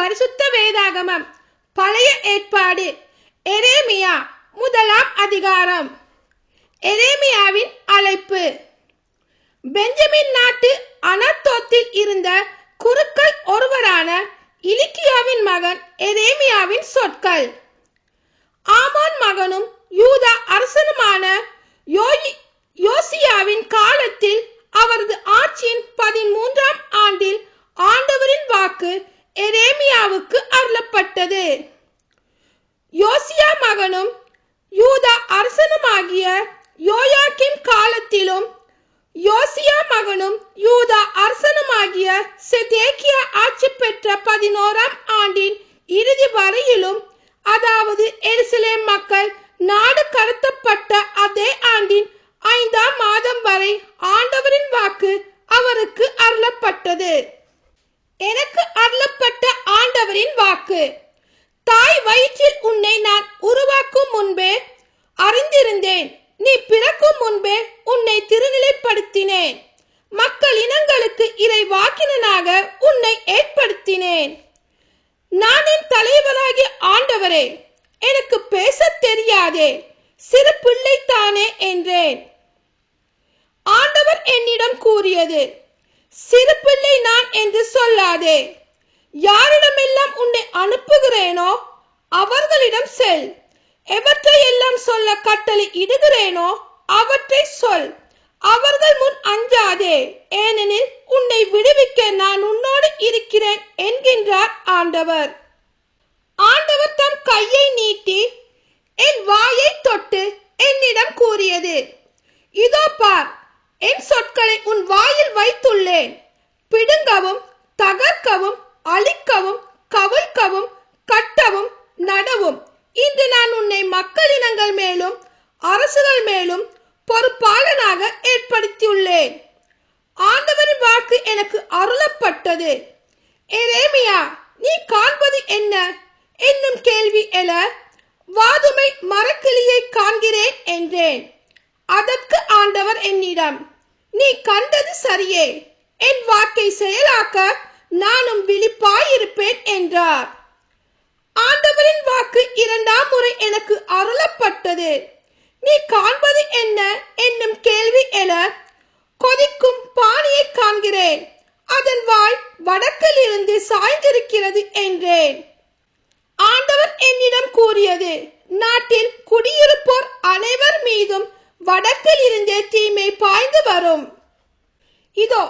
பரிசுத்த வேதாகமம் பழைய ஏற்பாடு எரேமியா முதலாம் அதிகாரம். எரேமியாவின் அழைப்பு. பெஞ்சமின் நாட்டு அனத்தோத்தில் இருந்த குருக்கள் ஒருவரான இலிக்கியாவின் மகன் எரேமியாவின் சொற்கள். ஆமோன் மகனும் யூதா அரசனுமான யோசியாவின் காலத்தில் அவரது ஆட்சியின் 13ஆம் ஆண்டில் ஆண்டவரின் வாக்கு எரேமியாவுக்கு அருளப்பட்டது. யோசியா மகனும் யூதா அரசனுமாகிய யோயாக்கிம் காலத்திலும் யோசியா மகனும் யூதா அரசனுமாகிய செதேக்கியா ஆட்சி பெற்ற 11ஆம் ஆண்டின் இறுதி வரையிலும், அதாவது எருசலேம் மக்கள் நாடு கடத்தப்பட்ட அதே ஆண்டின் 5ஆம் மாதம் வரை ஆண்டவரின் வாக்கு அவருக்கு அருளப்பட்டது. எனக்கு அருளப்பட்ட ஆண்டவரின் வாக்கு: தாய் வயிற்றில் உன்னை நான் உருவாக்கும் முன்பே அறிந்திருந்தேன். நீ பிறக்கும் முன்பே உன்னை திருநிலைப்படுத்தினேன். மக்கள் இனங்களுக்கு இறைவாக்கினனாக உன்னை ஏற்படுத்தினேன். நான் என் தலைவராகிய ஆண்டவரே, எனக்கு பேச தெரியாதே, சிறு பிள்ளைத்தானே என்றேன். ஆண்டவர் என்னிடம் கூறியது: சிறு பிள்ளை நான் என்று சொல்லாதே. யாரிடமெல்லாம் உன்னை அனுப்புகிறேனோ அவர்களிடம் செல். எவற்றை எல்லாம் சொல்ல கட்டளை இடுகிறேனோ அவற்றை சொல். அவர்கள் முன் அஞ்சாதே, ஏனெனில் உன்னை விடுவிக்க நான் உன்னோடு இருக்கிறேன் என்கின்றார் ஆண்டவர். ஆண்டவர் தம் கையை நீட்டி என் வாயை தொட்டு என்னிடம் கூறியது: இதோ பார், என் சொற்களை உன் வாயில் வைத்துள்ளேன். பிடுங்கவும், தகர்க்கவும், அழிக்கவும், கவிழ்க்கவும், கட்டவும், நடவும். இன்று நான் உன்னை மக்களினங்கள் மேலும் அரசுகள் மேலும் பொறுப்பாளனாக ஏற்படுத்தியுள்ளேன். ஆண்டவரின் வாக்கு எனக்கு அருளப்பட்டது: எரேமியா, நீ காண்பது என்ன என்னும் கேள்வி எழ, வாதுமை மரக்கிளியை காண்கிறேன் என்றேன். அதற்கு ஆண்டவர் என்னிடம்: நீ கண்டது சரியே, என் வாக்கை செயலாக்க நானும் விழிப்பாயிருப்பேன் என்றார். ஆண்டவரின் வாக்கு 2ஆம் முறை எனக்கு அருளப்பட்டது: நீ காண்பது என்ன என்னும் கேள்வி எழ, கொதிக்கும் பானையை காண்கிறேன். அதன் வாய் வடக்கில் இருந்து சாய்ந்திருக்கிறது என்றேன். ஆண்டவர் என்னிடம் கூறியது: நாட்டில் குடியிருப்போர் அனைவர் மீதும் வடக்கில் இருந்தே தீமை பாய்ந்து வரும். இதோ,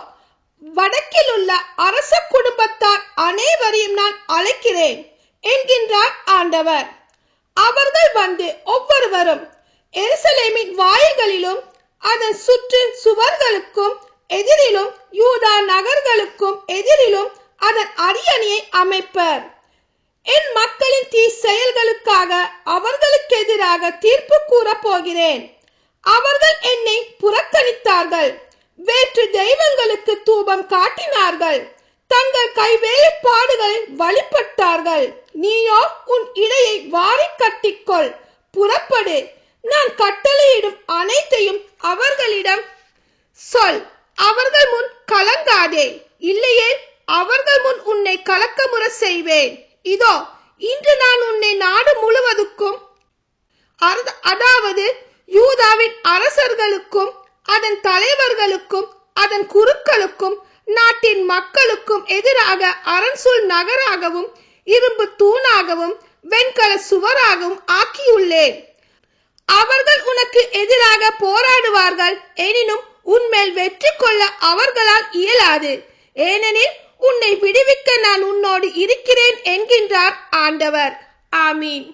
வடக்கில் உள்ள அரச குடும்பத்தார் அனைவரையும் நான் அழைக்கிறேன் என்கின்றார் ஆண்டவர். அவர்கள் வந்து ஒவ்வொருவரும் எருசலேமின் வாயில்களிலும் அதன் சுற்று சுவர்களுக்கும் எதிரிலும் யூதா நகர்களுக்கும் எதிரிலும் அதன் அரியணையை அமைப்பர். என் மக்களின் தீ செயல்களுக்காக அவர்களுக்கு எதிராக தீர்ப்பு கூற போகிறேன். அவர்கள் என்னை புறக்கணித்தார்கள், வேற்று தெய்வங்களுக்கு தூபம் காட்டினார்கள், தங்கள் கைவேலைப்பாடுகளை வழிபட்டார்கள். நீயோ உன் இடையை வாரி கட்டிக்கொள், புறப்படு. நான் கட்டளையிடும் அனைத்தையும் அவர்களிடம் சொல். அவர்கள் முன் கலங்காதே, இல்லையே அவர்கள் முன் உன்னை கலக்கமுற செய்வேன். இதோ, இன்று நான் உன்னை நாடு முழுவதுக்கும், அதாவது யூதாவின் அரசர்களுக்கும் அதன் தலைவர்களுக்கும் அதன் குருக்களுக்கும் நாட்டின் மக்களுக்கும் எதிராக அரண்சூழ் நகராகவும் இரும்பு தூணாகவும் வெண்கல சுவராகவும் ஆக்கியுள்ளேன். அவர்கள் உனக்கு எதிராக போராடுவார்கள், எனினும் உன்மேல் வெற்றி கொள்ள அவர்களால் இயலாது, ஏனெனில் உன்னை விடுவிக்க நான் உன்னோடு இருக்கிறேன் என்கின்றார் ஆண்டவர். ஆமீன்.